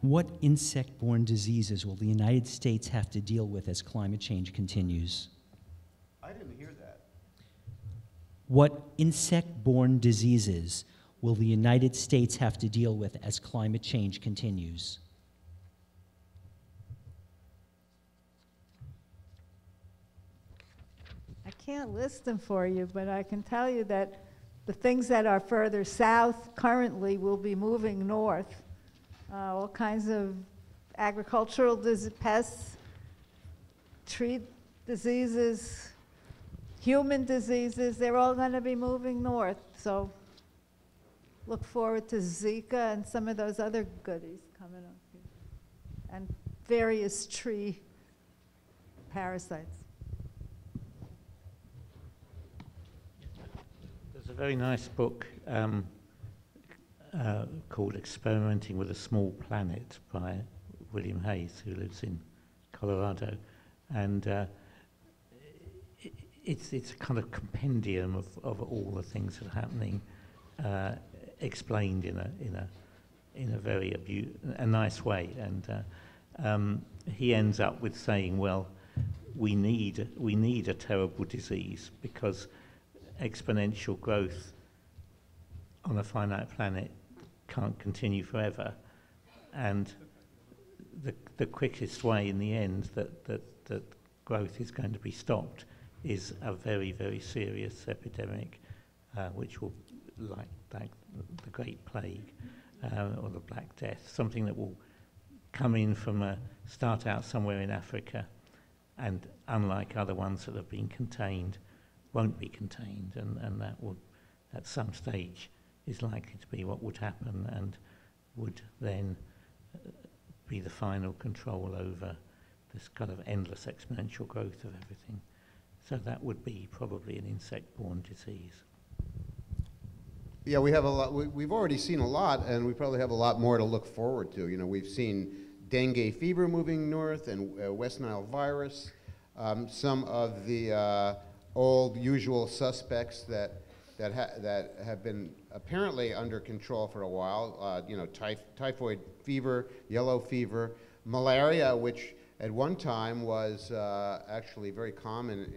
What insect-borne diseases will the United States have to deal with as climate change continues? I didn't hear that. What insect-borne diseases will the United States have to deal with as climate change continues? I can't list them for you, but I can tell you that the things that are further south currently will be moving north. All kinds of agricultural pests, tree diseases, human diseases, they're all going to be moving north. So look forward to Zika and some of those other goodies coming up here. And various tree parasites. There's a very nice book called Experimenting with a Small Planet by William Hayes, who lives in Colorado. And it's a kind of compendium of all the things that are happening, explained in a very a nice way. And he ends up with saying, well, we need a terrible disease because exponential growth on a finite planet can't continue forever, and the quickest way in the end that growth is going to be stopped is a very, very serious epidemic, which will, like the Great Plague or the Black Death, something that will come in start out somewhere in Africa, and unlike other ones that have been contained, won't be contained, and that would, at some stage, is likely to be what would happen and would then be the final control over this kind of endless exponential growth of everything. So that would be probably an insect-borne disease. Yeah, we have a lot. We've already seen a lot, and we probably have a lot more to look forward to. You know, we've seen dengue fever moving north and West Nile virus. Some of the old usual suspects that have been apparently under control for a while. You know, typhoid fever, yellow fever, malaria, which at one time was actually very common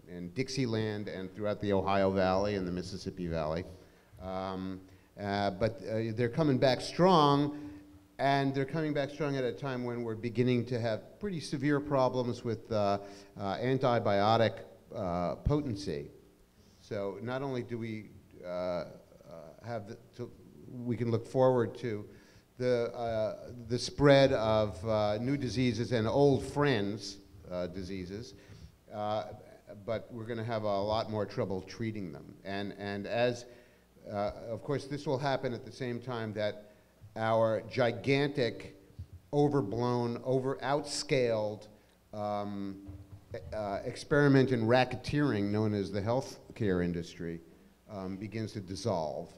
in Dixieland and throughout the Ohio Valley and the Mississippi Valley. But they're coming back strong, and they're coming back strong at a time when we're beginning to have pretty severe problems with antibiotic potency. So not only do we we can look forward to the spread of new diseases and old friends diseases, but we're going to have a lot more trouble treating them. And as, of course, this will happen at the same time that our gigantic, overblown, outscaled experiment in racketeering, known as the healthcare industry, begins to dissolve.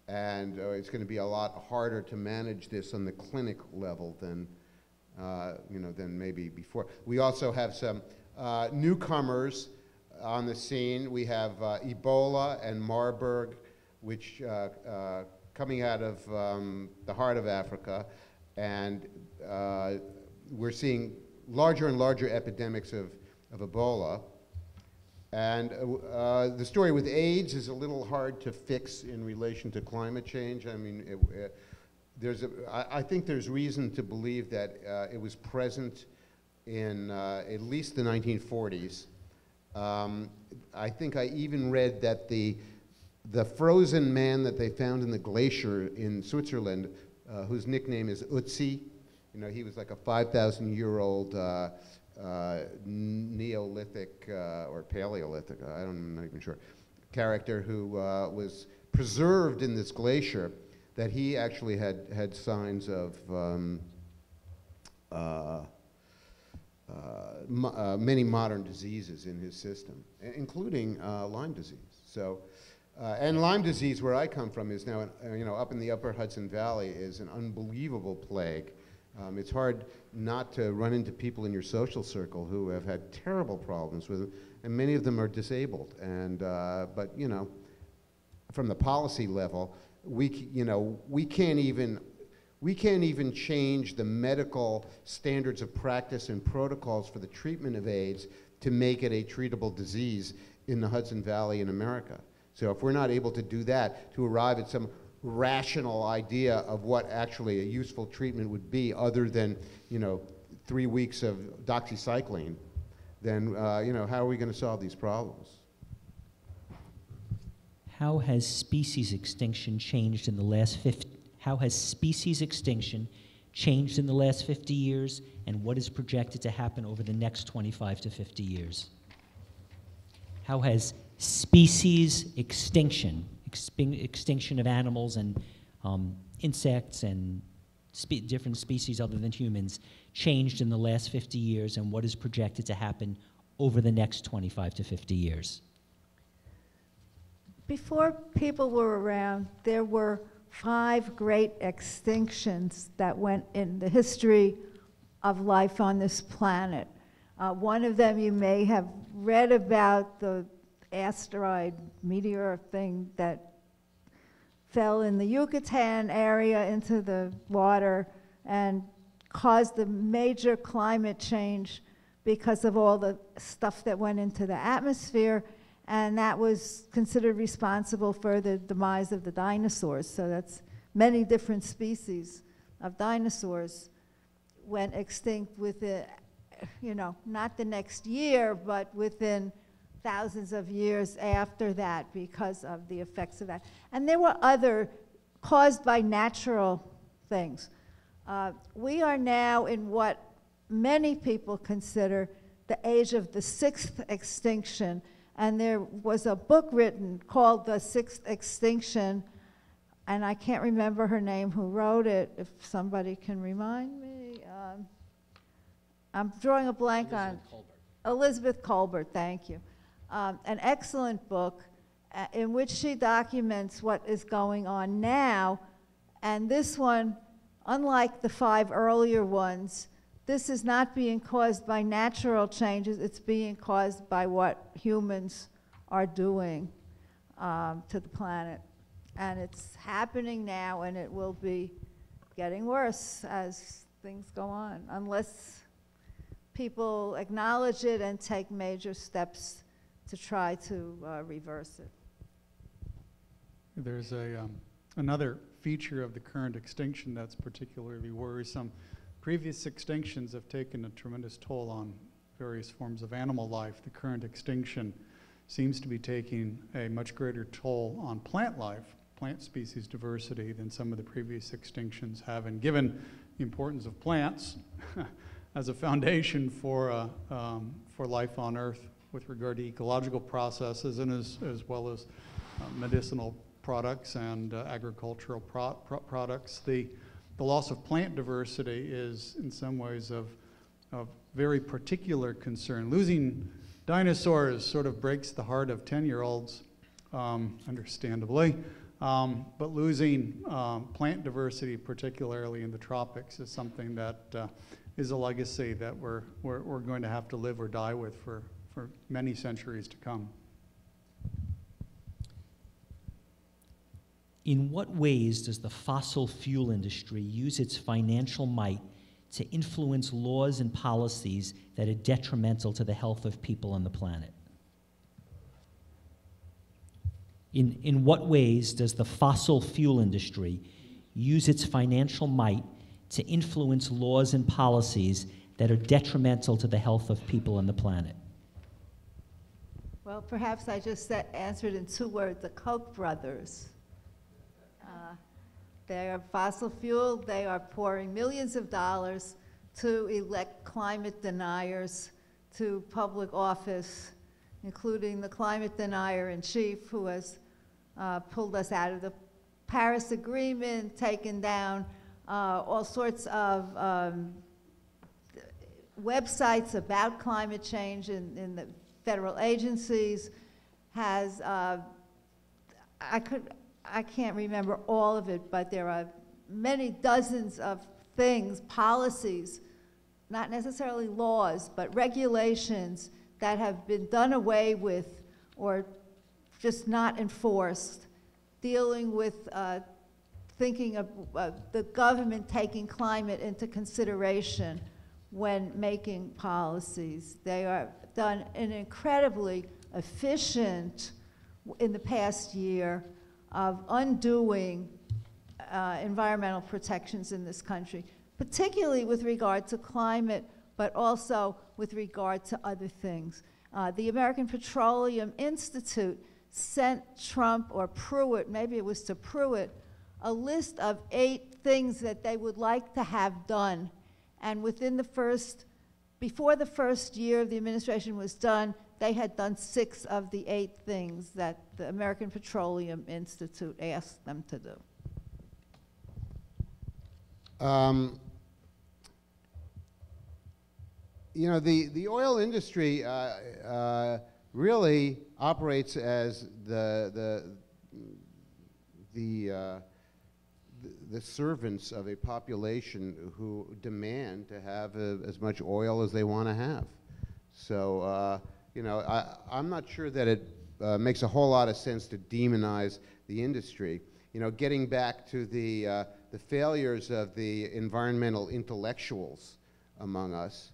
And it's going to be a lot harder to manage this on the clinic level than, than maybe before. We also have some newcomers on the scene. We have Ebola and Marburg, which coming out of the heart of Africa, and we're seeing larger and larger epidemics of Ebola. And the story with AIDS is a little hard to fix in relation to climate change. I mean, I think there's reason to believe that it was present in at least the 1940s. I think I even read that the frozen man that they found in the glacier in Switzerland, whose nickname is Ötzi, you know, he was like a 5,000-year-old Neolithic or Paleolithic, I'm not even sure, character who was preserved in this glacier, that he actually had signs of many modern diseases in his system, including Lyme disease. So, and Lyme disease, where I come from, is now, up in the upper Hudson Valley, is an unbelievable plague. It's hard not to run into people in your social circle who have had terrible problems with it, and many of them are disabled. And but from the policy level, we can't even We can't even change the medical standards of practice and protocols for the treatment of AIDS to make it a treatable disease in the Hudson Valley in America. So if we're not able to do that, to arrive at some rational idea of what actually a useful treatment would be other than, 3 weeks of doxycycline, then, how are we going to solve these problems? How has species extinction changed in the last 50 years, and what is projected to happen over the next 25 to 50 years? How has species extinction, extinction of animals and insects and different species other than humans, changed in the last 50 years, and what is projected to happen over the next 25 to 50 years? Before people were around, there were 5 great extinctions that went in the history of life on this planet. One of them you may have read about, the asteroid meteor thing that fell in the Yucatan area into the water and caused a major climate change because of all the stuff that went into the atmosphere, and that was considered responsible for the demise of the dinosaurs. So that's many different species of dinosaurs went extinct within, not the next year, but within thousands of years after that because of the effects of that. And there were other caused by natural things. We are now in what many people consider the age of the 6th extinction. And there was a book written called The Sixth Extinction, and I can't remember her name who wrote it, if somebody can remind me. I'm drawing a blank on Elizabeth Colbert, thank you. An excellent book in which she documents what is going on now, and this one, unlike the 5 earlier ones, this is not being caused by natural changes, it's being caused by what humans are doing to the planet. And it's happening now, and it will be getting worse as things go on, unless people acknowledge it and take major steps to try to reverse it. There's another feature of the current extinction that's particularly worrisome. Previous extinctions have taken a tremendous toll on various forms of animal life. The current extinction seems to be taking a much greater toll on plant life, plant species diversity, than some of the previous extinctions have. And given the importance of plants as a foundation for life on Earth with regard to ecological processes and as well as medicinal products and agricultural products, the loss of plant diversity is in some ways of very particular concern. Losing dinosaurs sort of breaks the heart of 10-year-olds, understandably, but losing plant diversity, particularly in the tropics, is something that is a legacy that we're going to have to live or die with for many centuries to come. In what ways does the fossil fuel industry use its financial might to influence laws and policies that are detrimental to the health of people on the planet? In what ways does the fossil fuel industry use its financial might to influence laws and policies that are detrimental to the health of people on the planet? Well, perhaps I just answered in 2 words, the Koch brothers. They are fossil fuel. They are pouring millions of dollars to elect climate deniers to public office, including the climate denier in chief, who has pulled us out of the Paris Agreement, taken down all sorts of websites about climate change in the federal agencies, has, I can't remember all of it, but there are many dozens of things, policies, not necessarily laws, but regulations that have been done away with or just not enforced, dealing with thinking of the government taking climate into consideration when making policies. They are done an incredibly efficient in the past year of undoing environmental protections in this country, particularly with regard to climate, but also with regard to other things. The American Petroleum Institute sent Trump or Pruitt, maybe it was to Pruitt, a list of 8 things that they would like to have done. And before the first year of the administration was done, they had done 6 of the 8 things that the American Petroleum Institute asked them to do. You know, the oil industry really operates as the servants of a population who demand to have as much oil as they want to have. So, you know, I'm not sure that it makes a whole lot of sense to demonize the industry. You know, getting back to the failures of the environmental intellectuals among us,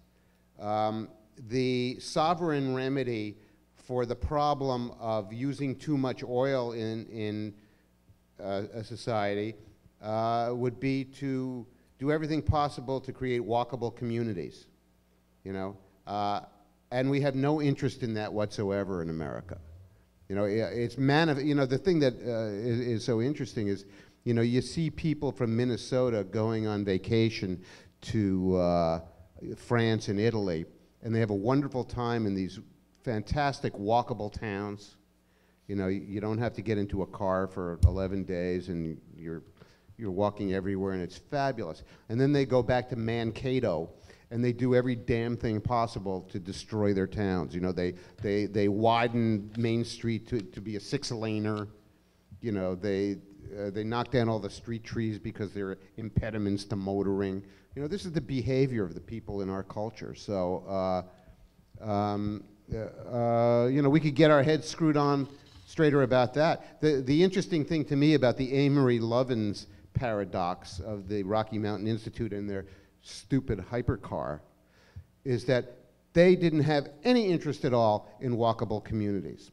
the sovereign remedy for the problem of using too much oil in a society would be to do everything possible to create walkable communities, you know, and we have no interest in that whatsoever in America. You know, you know, the thing that is so interesting is, you know, you see people from Minnesota going on vacation to France and Italy, and they have a wonderful time in these fantastic walkable towns. You know, you don't have to get into a car for 11 days, and you're walking everywhere, and it's fabulous. And then they go back to Mankato, and they do every damn thing possible to destroy their towns. You know, they widen Main Street to be a 6-laner. You know, they knock down all the street trees because they're impediments to motoring. You know, this is the behavior of the people in our culture. So, you know, we could get our heads screwed on straighter about that. The interesting thing to me about the Amory Lovins paradox of the Rocky Mountain Institute and their stupid hypercar is that they didn't have any interest at all in walkable communities.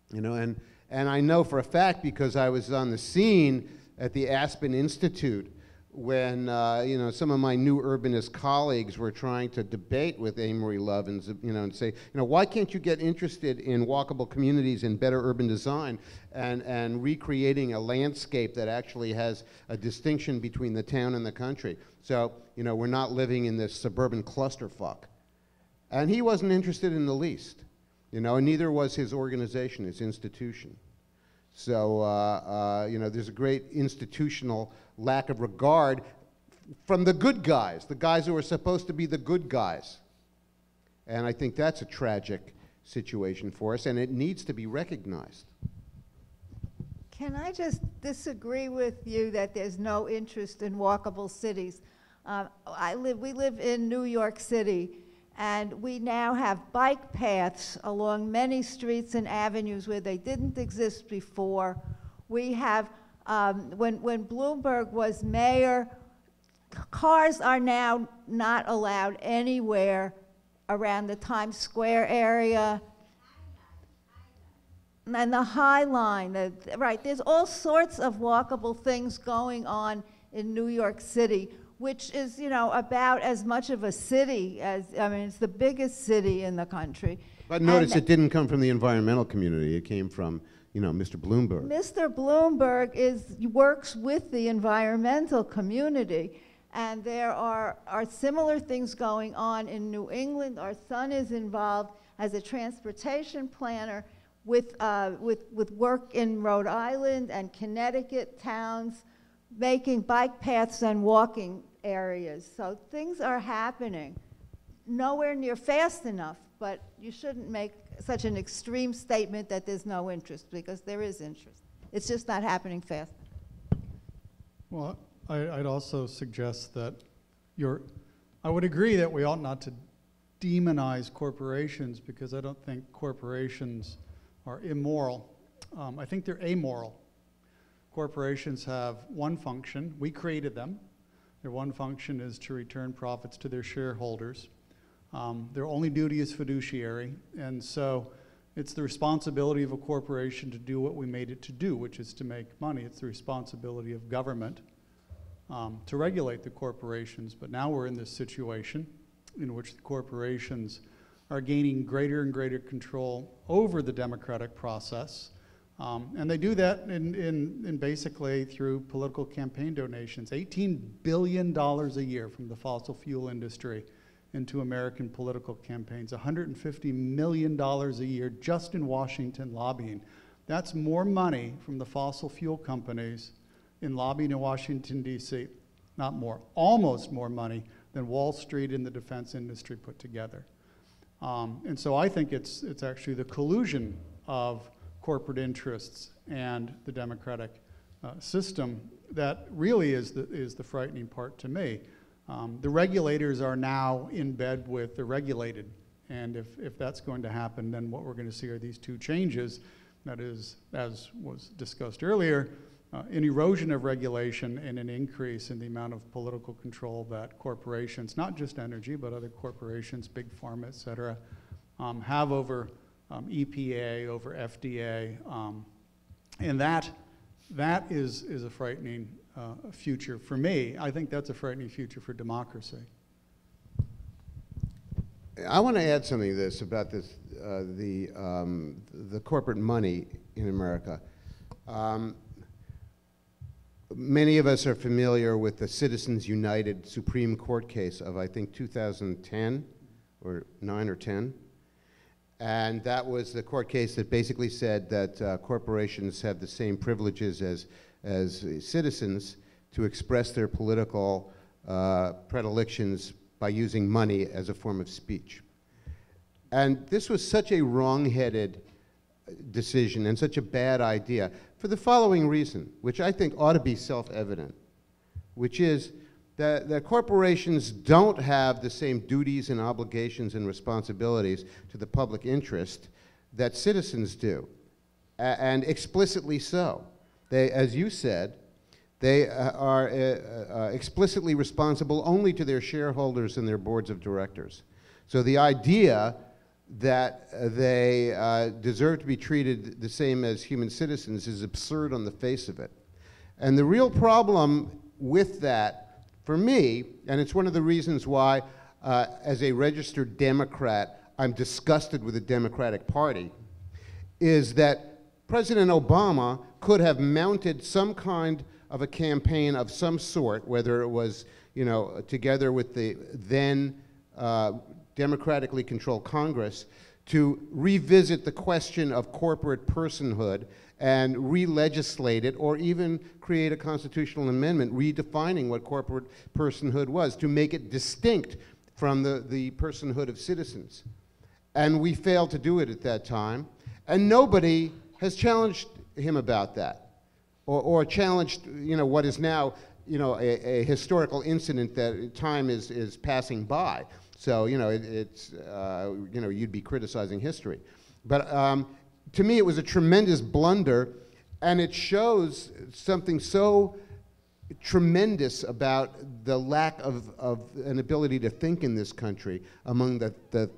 You know, and I know for a fact because I was on the scene at the Aspen Institute when you know, some of my new urbanist colleagues were trying to debate with Amory Lovins, you know, and say, you know, why can't you get interested in walkable communities and better urban design and recreating a landscape that actually has a distinction between the town and the country? So, you know, we're not living in this suburban clusterfuck. And he wasn't interested in the least, you know, and neither was his organization, his institution. So, you know, there's a great institutional lack of regard from the good guys, the guys who are supposed to be the good guys. And I think that's a tragic situation for us, and it needs to be recognized. Can I just disagree with you that there's no interest in walkable cities? We live in New York City, and we now have bike paths along many streets and avenues where they didn't exist before. We have, when Bloomberg was mayor, cars are now not allowed anywhere around the Times Square area. And the High Line, right, there's all sorts of walkable things going on in New York City, which is, you know, about as much of a city as, I mean, it's the biggest city in the country. But notice it didn't come from the environmental community, it came from, you know, Mr. Bloomberg. Mr. Bloomberg works with the environmental community, and there are similar things going on in New England. Our son is involved as a transportation planner with work in Rhode Island and Connecticut towns, making bike paths and walking areas. So things are happening. Nowhere near fast enough, but you shouldn't make such an extreme statement that there's no interest, because there is interest. It's just not happening fast. Well, I'd also suggest that I would agree that we ought not to demonize corporations, because I don't think corporations are immoral. I think they're amoral. Corporations have one function. We created them. Their one function is to return profits to their shareholders. Their only duty is fiduciary, and so it's the responsibility of a corporation to do what we made it to do, which is to make money. It's the responsibility of government to regulate the corporations. But now we're in this situation in which the corporations are gaining greater and greater control over the democratic process. And they do that in basically through political campaign donations. $18 billion a year from the fossil fuel industry into American political campaigns. $150 million a year just in Washington lobbying. That's more money from the fossil fuel companies in lobbying in Washington, D.C. Not more, almost more money than Wall Street and the defense industry put together. And so I think it's actually the collusion of corporate interests and the democratic system that really is the frightening part to me. The regulators are now in bed with the regulated, and if that's going to happen, then what we're going to see are these two changes. That is, as was discussed earlier, an erosion of regulation and an increase in the amount of political control that corporations, not just energy, but other corporations, big pharma, et cetera, have over EPA, over FDA, and that is a frightening future for me. I think that's a frightening future for democracy. I want to add something to this about this, the corporate money in America. Many of us are familiar with the Citizens United Supreme Court case of, I think, 2010 or 9 or 10. And that was the court case that basically said that corporations have the same privileges as citizens to express their political predilections by using money as a form of speech. And this was such a wrong-headed decision and such a bad idea for the following reason, which I think ought to be self-evident, which is that corporations don't have the same duties and obligations and responsibilities to the public interest that citizens do, and explicitly so. They, as you said, they are explicitly responsible only to their shareholders and their boards of directors. So the idea that they deserve to be treated the same as human citizens is absurd on the face of it. And the real problem with that, for me, and it's one of the reasons why, as a registered Democrat, I'm disgusted with the Democratic Party, is that President Obama could have mounted some kind of a campaign of some sort, whether it was, together with the then democratically controlled Congress, to revisit the question of corporate personhood and re-legislate it, or even create a constitutional amendment redefining what corporate personhood was, to make it distinct from the personhood of citizens. And we failed to do it at that time, and nobody has challenged him about that, or challenged, what is now, a historical incident that time is passing by. So, you'd be criticizing history. But to me, it was a tremendous blunder, and it shows something so tremendous about the lack of an ability to think in this country among the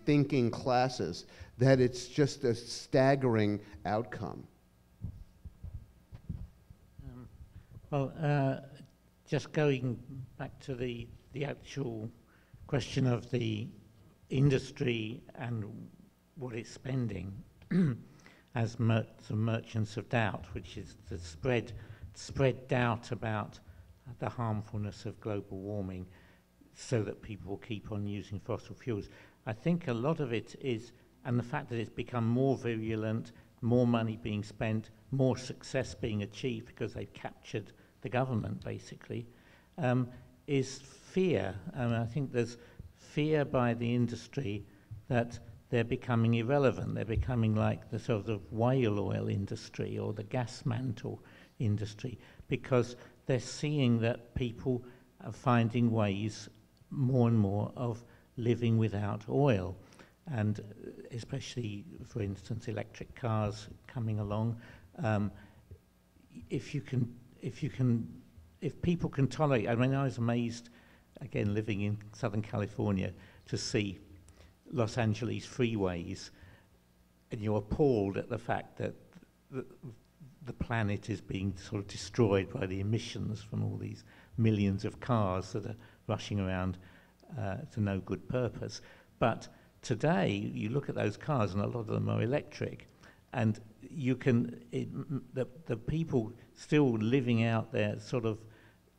thinking classes, that it's just a staggering outcome. Just going back to the actual question of the industry and what it's spending as some merchants of doubt, which is to spread doubt about the harmfulness of global warming so that people will keep on using fossil fuels. I think a lot of it is, and the fact that it's become more virulent, more money being spent, more success being achieved because they've captured the government, basically, is fear. And I think there's fear by the industry that they're becoming irrelevant. They're becoming like the sort of whale oil industry or the gas mantle industry, because they're seeing that people are finding ways more and more of living without oil. And especially, for instance, electric cars coming along. if people can tolerate, I mean, I was amazed, again, living in Southern California, to see Los Angeles freeways, and you're appalled at the fact that the planet is being sort of destroyed by the emissions from all these millions of cars that are rushing around to no good purpose. But today, you look at those cars, and a lot of them are electric, and you can, the people still living out their sort of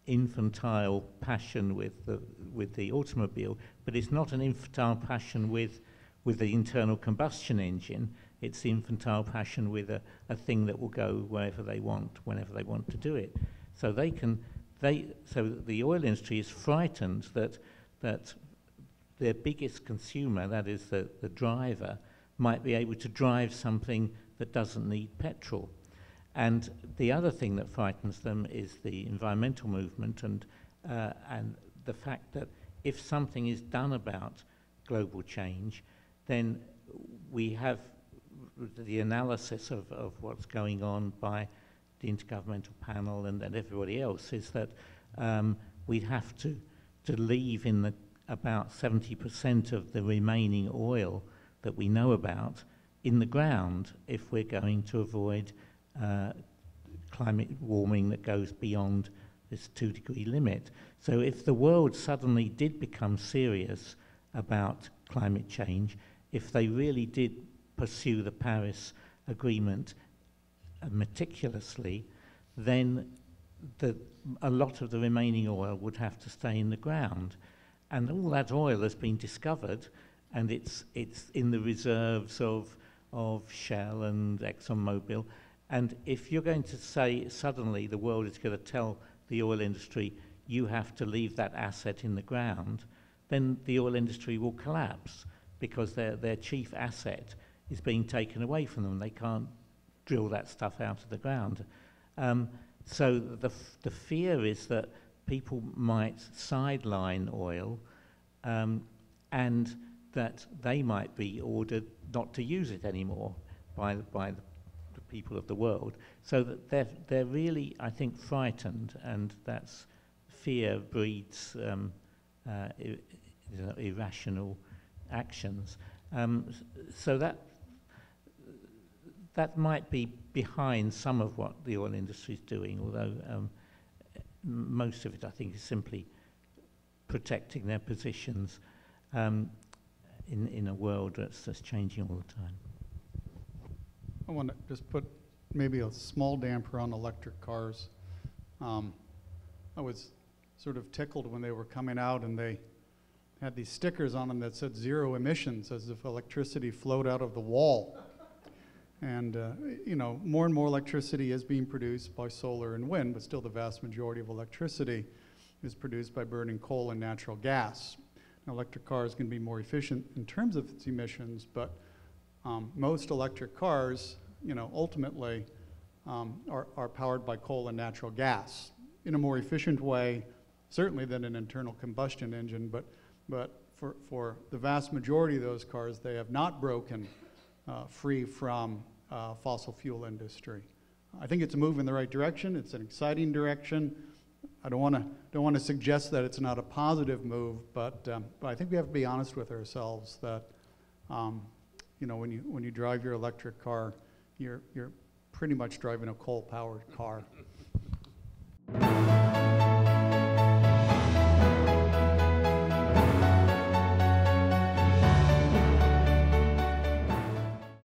infantile passion with the automobile, but it's not an infantile passion with the internal combustion engine. It's the infantile passion with a thing that will go wherever they want, whenever they want to do it. So so the oil industry is frightened that their biggest consumer, that is the driver, might be able to drive something that doesn't need petrol. And the other thing that frightens them is the environmental movement and the fact that if something is done about global change, then we have the analysis of what's going on by the Intergovernmental Panel and everybody else is that we'd have to leave in about 70% of the remaining oil that we know about in the ground if we're going to avoid climate warming that goes beyond this 2-degree limit. So if the world suddenly did become serious about climate change, if they really did pursue the Paris Agreement meticulously, then a lot of the remaining oil would have to stay in the ground. And all that oil has been discovered, and it's in the reserves of Shell and ExxonMobil. And if you're going to say suddenly the world is going to tell the oil industry, you have to leave that asset in the ground, then the oil industry will collapse because their chief asset is being taken away from them. They can't drill that stuff out of the ground. So the fear is that people might sideline oil and that they might be ordered not to use it anymore by the people of the world. So that they're really, I think, frightened, and that's fear breeds irrational actions. So that might be behind some of what the oil industry is doing, although most of it, I think, is simply protecting their positions in a world that's changing all the time. I want to just put maybe a small damper on electric cars. I was sort of tickled when they were coming out and they had these stickers on them that said 0 emissions, as if electricity flowed out of the wall. And more and more electricity is being produced by solar and wind, but still the vast majority of electricity is produced by burning coal and natural gas. Now, electric cars can be more efficient in terms of its emissions, but most electric cars, ultimately are powered by coal and natural gas in a more efficient way, certainly than an internal combustion engine, but for the vast majority of those cars, they have not broken free from fossil fuel industry. I think it's a move in the right direction. It's an exciting direction. I don't want to suggest that it's not a positive move, but I think we have to be honest with ourselves that when you drive your electric car, you're pretty much driving a coal-powered car.